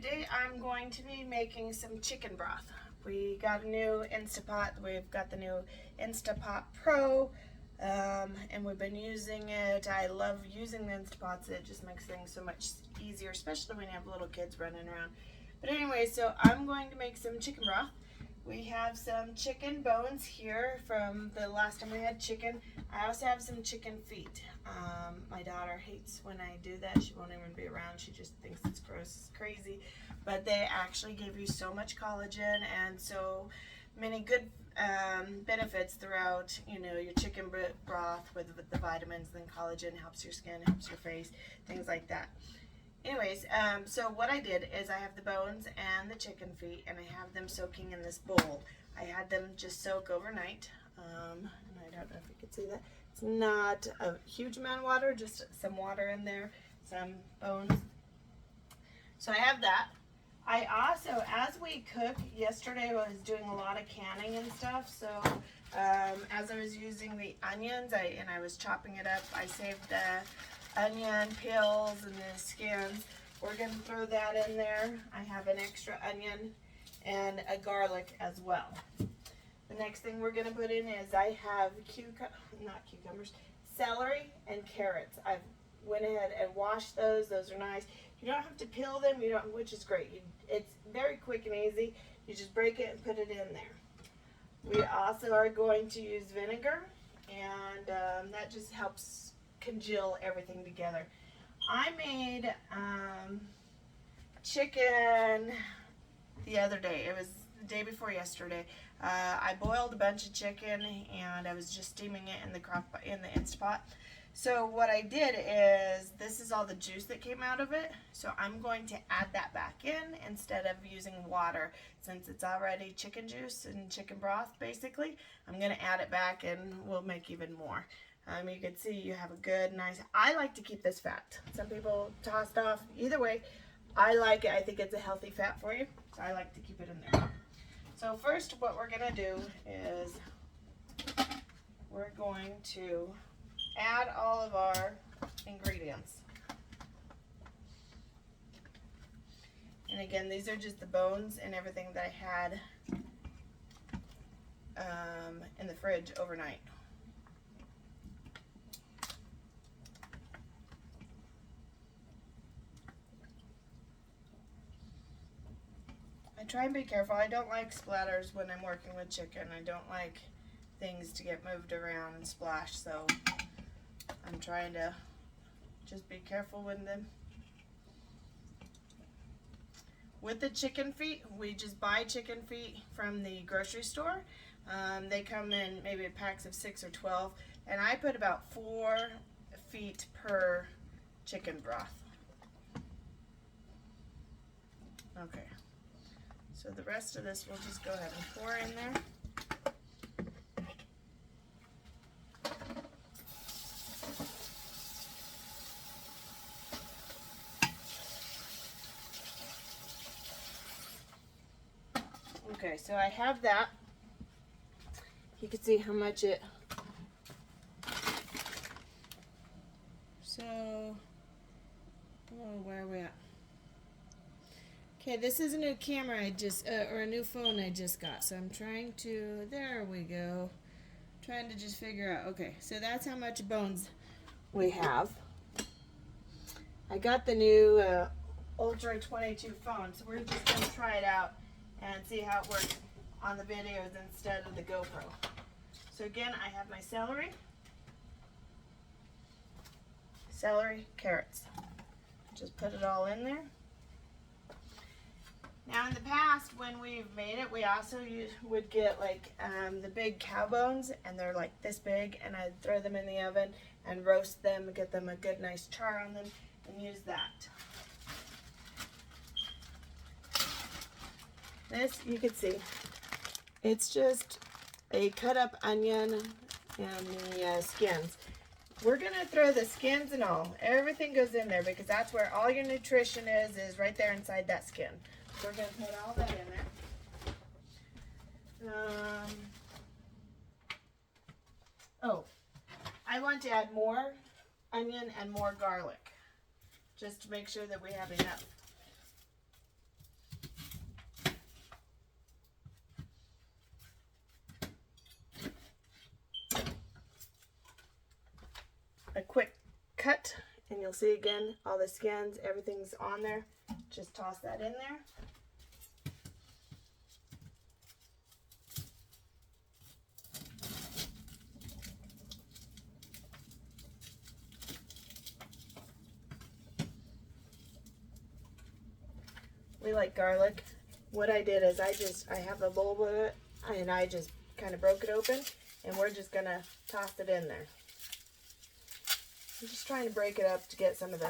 today I'm going to be making some chicken broth. We got a new Instapot. We've got the new Instapot Pro, and we've been using it. I love using the Instapots. It just makes things so much easier, especially when you have little kids running around. But anyway, so I'm going to make some chicken broth. We have some chicken bones here from the last time we had chicken. I also have some chicken feet. My daughter hates when I do that. She won't even be around. She just thinks it's gross, it's crazy. But they actually give you so much collagen and so many good benefits throughout, your chicken broth with the vitamins and collagen. Helps your skin, helps your face, things like that. Anyways, so what I did is I have the bones and the chicken feet, and I have them soaking in this bowl. I had them just soak overnight, and I don't know if you can see that. It's not a huge amount of water, just some water in there, some bones. So I have that. I also, as we cook, yesterday I was doing a lot of canning and stuff, so as I was using the onions, and I was chopping it up, I saved the onion peels and the skins. We're going to throw that in there. I have an extra onion and a garlic as well. The next thing we're going to put in is I have celery and carrots. I went ahead and washed those. Those are nice. You don't have to peel them, which is great. It's very quick and easy. You just break it and put it in there. We also are going to use vinegar, and that just helps congeal everything together. I made chicken the other day. It was the day before yesterday. I boiled a bunch of chicken and I was just steaming it in the Instapot. So what I did is, this is all the juice that came out of it. So I'm going to add that back in instead of using water, since it's already chicken juice and chicken broth basically. I'm going to add it back and we'll make even more. You can see you have a good, nice, I like to keep this fat. Some people toss it off. Either way, I like it. I think it's a healthy fat for you, so I like to keep it in there. So first, what we're going to do is we're going to add all of our ingredients. And again, these are just the bones and everything that I had in the fridge overnight. I try and be careful. I don't like splatters when I'm working with chicken. I don't like things to get moved around and splash, so I'm trying to just be careful with them. With the chicken feet, we just buy chicken feet from the grocery store. They come in maybe packs of 6 or 12, and I put about 4 feet per chicken broth. Okay. So the rest of this we'll just go ahead and pour in there. Okay, so I have that. You can see how much it. So, where are we at? Okay, this is a new camera or a new phone I just got. So I'm trying to, there we go. Trying to just figure out, okay, so that's how much bones we have. I got the new Ultra 22 phone, so we're just going to try it out and see how it works on the videos instead of the GoPro. So again, I have my celery, carrots. Just put it all in there. Now in the past, when we've made it, we also would get like the big cow bones, and they're like this big, and I'd throw them in the oven and roast them and get them a good nice char on them and use that. This, you can see, it's just a cut up onion and the skins. We're going to throw the skins and all. Everything goes in there because that's where all your nutrition is right there inside that skin. So we're going to put all that in there. I want to add more onion and more garlic, just to make sure that we have enough. you'll see again, all the skins, everything's on there. Just toss that in there. We like garlic. What I did is I have a bowl with it, and I just kind of broke it open, and we're just gonna toss it in there. I'm just trying to break it up to get some of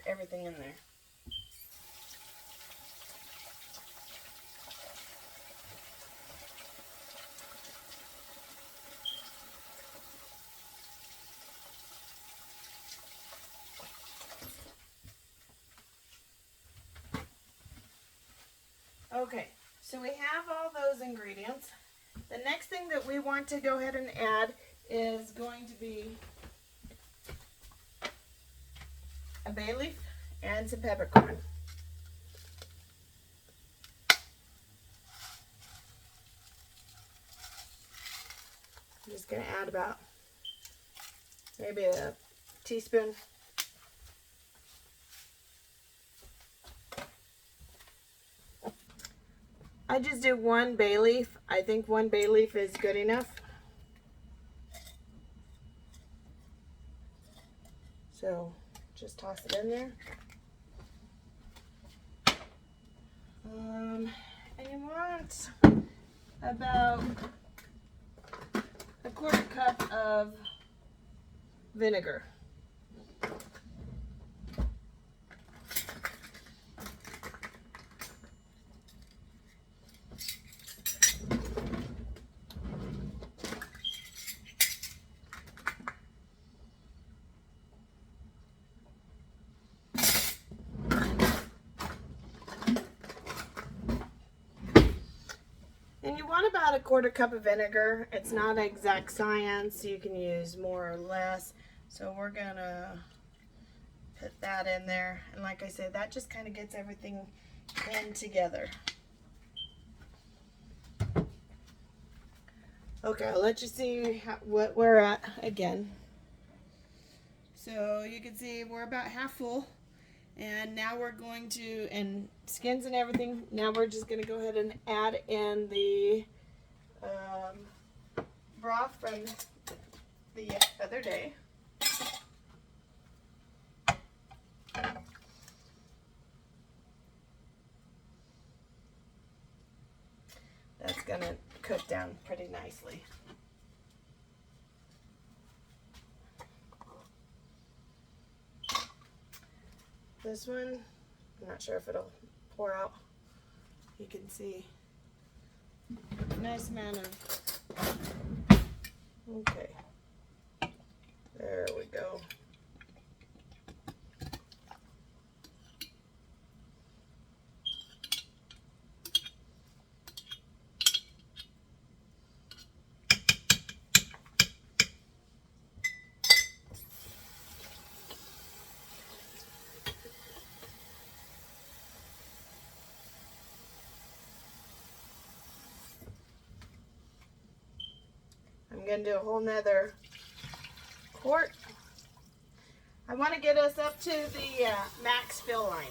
everything in there. Okay, so we have all those ingredients. The next thing that we want to go ahead and add is going to be a bay leaf and some peppercorn. I'm just going to add about maybe a teaspoon. I just do one bay leaf. I think one bay leaf is good enough. So just toss it in there. And you want about a quarter cup of vinegar. And you want about a quarter cup of vinegar. It's not an exact science. You can use more or less. So we're gonna put that in there. And like I said, that just kind of gets everything in together. Okay, I'll let you see what we're at again. So you can see we're about half full. And now we're going to, and skins and everything, now we're just going to go ahead and add in the broth from the other day. That's going to cook down pretty nicely. This one, I'm not sure if it'll pour out. You can see a nice amount of, okay, there we go. I'm going to do a whole nother quart. I want to get us up to the max fill line.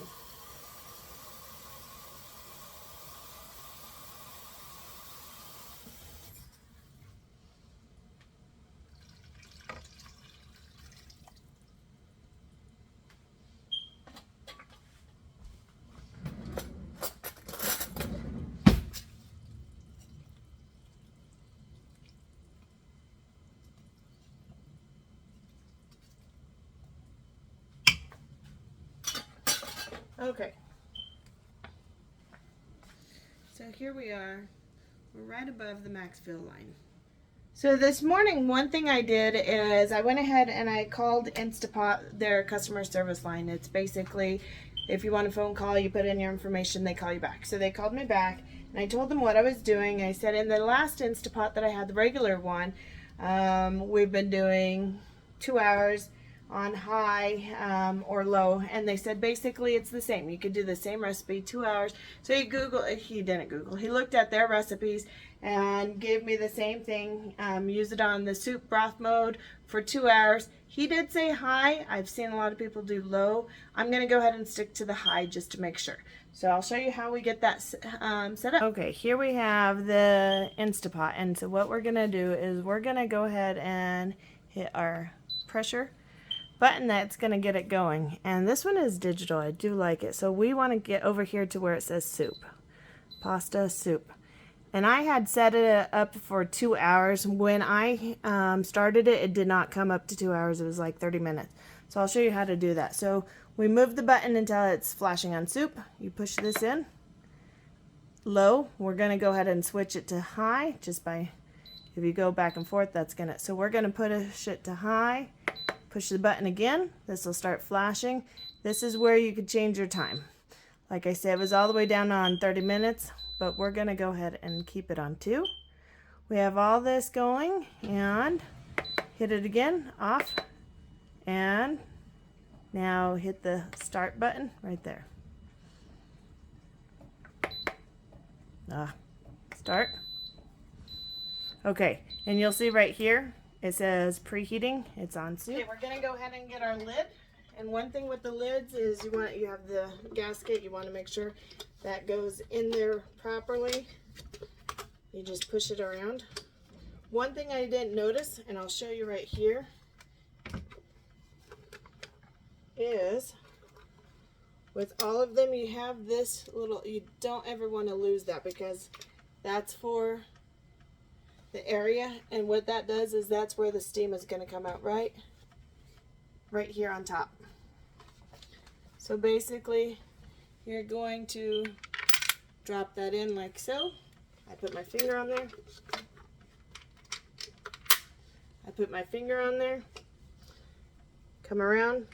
Okay, so here we are, we're right above the max fill line. So this morning, one thing I did is I went ahead and I called Instantpot, their customer service line. It's basically, if you want a phone call, you put in your information, they call you back. So they called me back, and I told them what I was doing. I said in the last Instantpot that I had, the regular one, we've been doing 2 hours on high or low, and they said basically it's the same. You could do the same recipe, 2 hours. So he didn't Google, he looked at their recipes and gave me the same thing. Use it on the soup broth mode for 2 hours. He did say high. I've seen a lot of people do low. I'm going to go ahead and stick to the high just to make sure. So I'll show you how we get that set up. Okay, here we have the Instapot. And so what we're going to do is we're going to go ahead and hit our pressure button that's going to get it going. And this one is digital. I do like it. So we want to get over here to where it says soup. Pasta soup. And I had set it up for 2 hours. When I started it, it did not come up to 2 hours. It was like 30 minutes. So I'll show you how to do that. So we move the button until it's flashing on soup. You push this in. Low. We're going to go ahead and switch it to high. Just by, if you go back and forth, that's going to. So we're going to push it to high. Push the button again. This will start flashing. This is where you could change your time. Like I said, it was all the way down on 30 minutes. But we're going to go ahead and keep it on 2. We have all this going, and hit it again, off, and now hit the start button right there. Start. Okay, and you'll see right here, it says preheating. It's on soup. Okay, we're going to go ahead and get our lid. And one thing with the lids is you have the gasket. You want to make sure that goes in there properly. You just push it around. One thing I didn't notice, and I'll show you right here, is with all of them you have this little, you don't ever want to lose that because that's for the area, and what that does is that's where the steam is going to come out right here on top. So basically you're going to drop that in like so. I put my finger on there. I put my finger on there. Come around.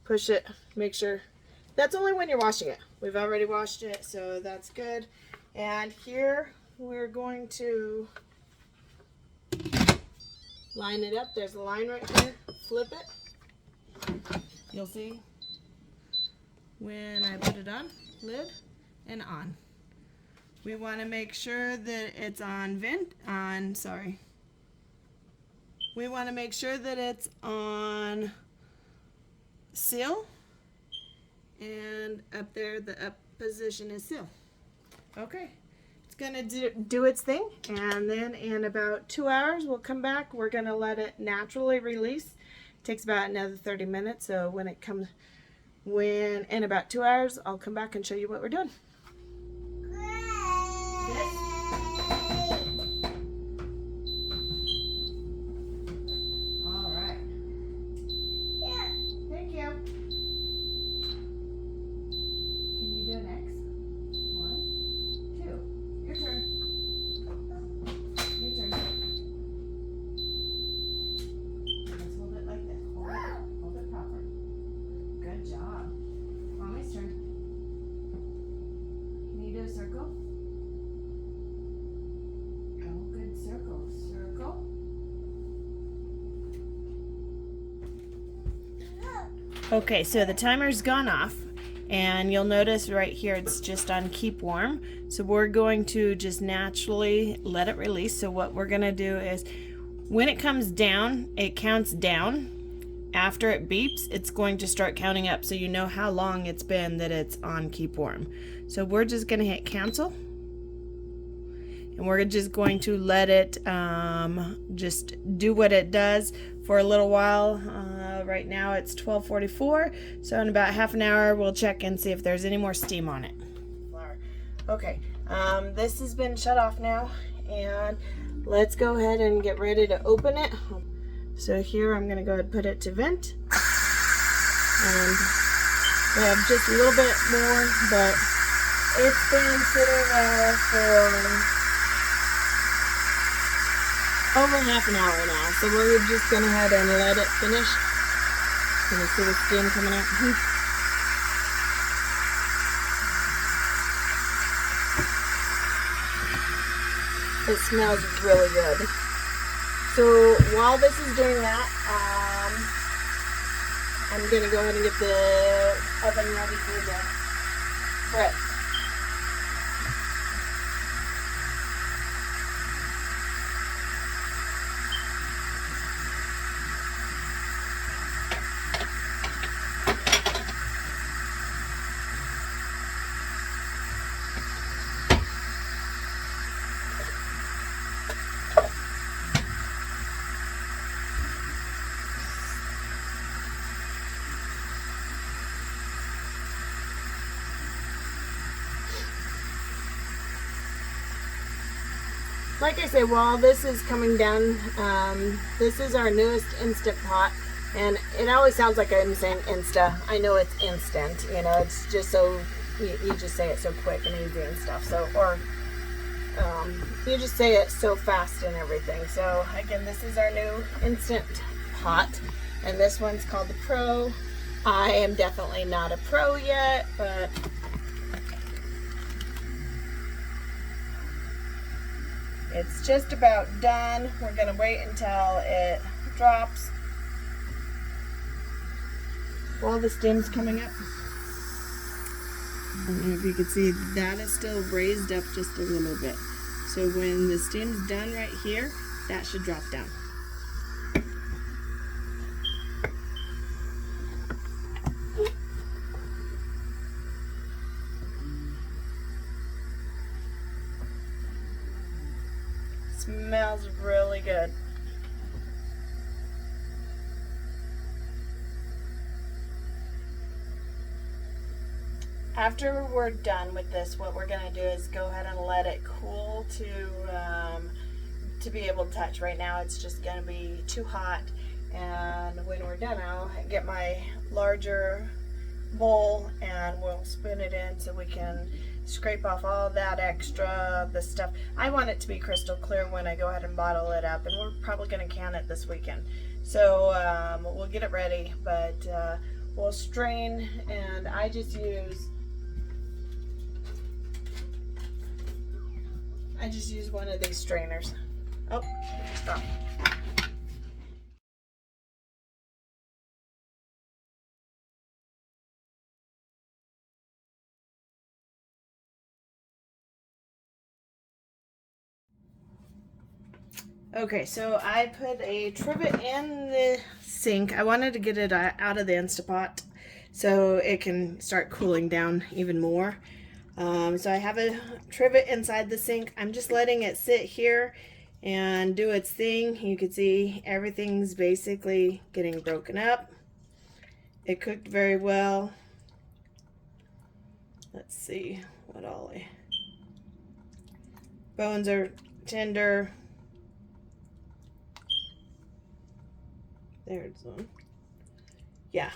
Push it. Make sure. That's only when you're washing it. We've already washed it, so that's good. And here we're going to line it up. There's a line right here. Flip it. You'll see when I put it on, lid and on. We want to make sure that it's on we want to make sure that it's on seal, and up there the up position is seal. Okay, it's gonna do its thing, and then in about 2 hours we'll come back. We're gonna let it naturally release. It takes about another 30 minutes, so when in about 2 hours I'll come back and show you what we're doing. All right. Yeah. Thank you. Can you do an X? 1, 2. Your turn. Your turn. Let's hold it like this. Hold it proper. Good job. Mommy's turn. Can you do a circle? Oh, good circle. Circle. Okay, so the timer's gone off, and you'll notice right here it's just on keep warm. So we're going to just naturally let it release. So what we're going to do is when it comes down, it counts down. After it beeps, it's going to start counting up, so you know how long it's been that it's on keep warm. So we're just going to hit cancel, and we're just going to let it just do what it does for a little while. Right now it's 12:44, so in about half an hour we'll check and see if there's any more steam on it. Okay, this has been shut off now, and let's go ahead and get ready to open it. So here I'm going to go ahead and put it to vent, and we have just a little bit more, but it's been sitting there for over half an hour now, so we're just going to go ahead and let it finish. Can you see the steam coming out? It smells really good. So while this is doing that, I'm going to go ahead and get the oven ready for the bread. like I say, while this is coming down, this is our newest Instant Pot, and it always sounds like I'm saying Insta. I know it's instant, you know, it's just so, you just say it so quick and easy and stuff, so, or you just say it so fast and everything. So again, this is our new Instant Pot, and this one's called the Pro. I am definitely not a pro yet, but it's just about done. We're gonna wait until it drops while the steam's coming up. I don't know if you can see, that is still raised up just a little bit. So when the steam's done right here, that should drop down. Smells really good. After we're done with this, what we're going to do is go ahead and let it cool to be able to touch. Right now it's just going to be too hot, and when we're done I'll get my larger bowl and we'll spin it in so we can scrape off all that extra, the stuff. I want it to be crystal clear when I go ahead and bottle it up, and we're probably going to can it this weekend. So we'll get it ready, but we'll strain, and I just use one of these strainers. Oh, stop. Okay, so I put a trivet in the sink. I wanted to get it out of the Instapot so it can start cooling down even more. So I have a trivet inside the sink. I'm just letting it sit here and do its thing. You can see everything's basically getting broken up. It cooked very well. Let's see what all bones are tender. There's one. Yeah.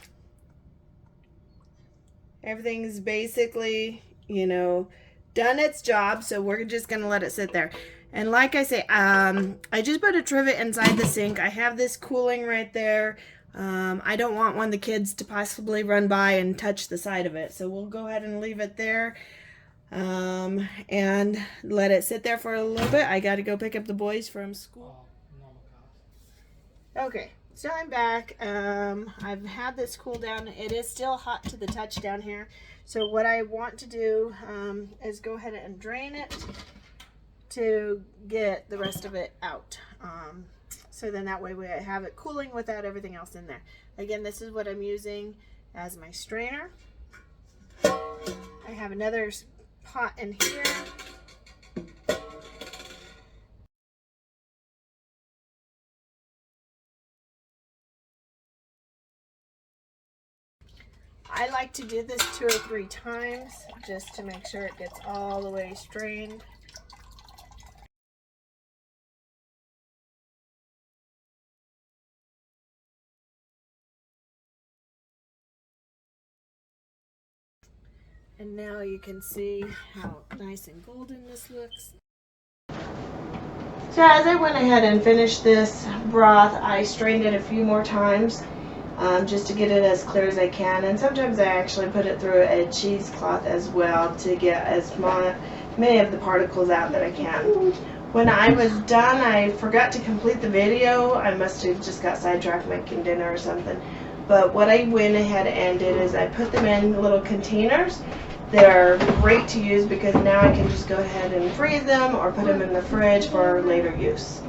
Everything's basically, you know, done its job, so we're just gonna let it sit there. And like I say, I just put a trivet inside the sink. I have this cooling right there. I don't want one of the kids to possibly run by and touch the side of it, so we'll go ahead and leave it there and let it sit there for a little bit. I got to go pick up the boys from school. Okay, so I'm back. I've had this cool down. It is still hot to the touch down here. So what I want to do is go ahead and drain it to get the rest of it out. So then that way we have it cooling without everything else in there. Again, this is what I'm using as my strainer. I have another pot in here. I like to do this 2 or 3 times just to make sure it gets all the way strained. And now you can see how nice and golden this looks. So as I went ahead and finished this broth, I strained it a few more times just to get it as clear as I can. And sometimes I actually put it through a cheesecloth as well to get as many of the particles out that I can. When I was done, I forgot to complete the video. I must have just got sidetracked making dinner or something. But what I went ahead and did is I put them in little containers. They're great to use because now I can just go ahead and freeze them or put them in the fridge for later use.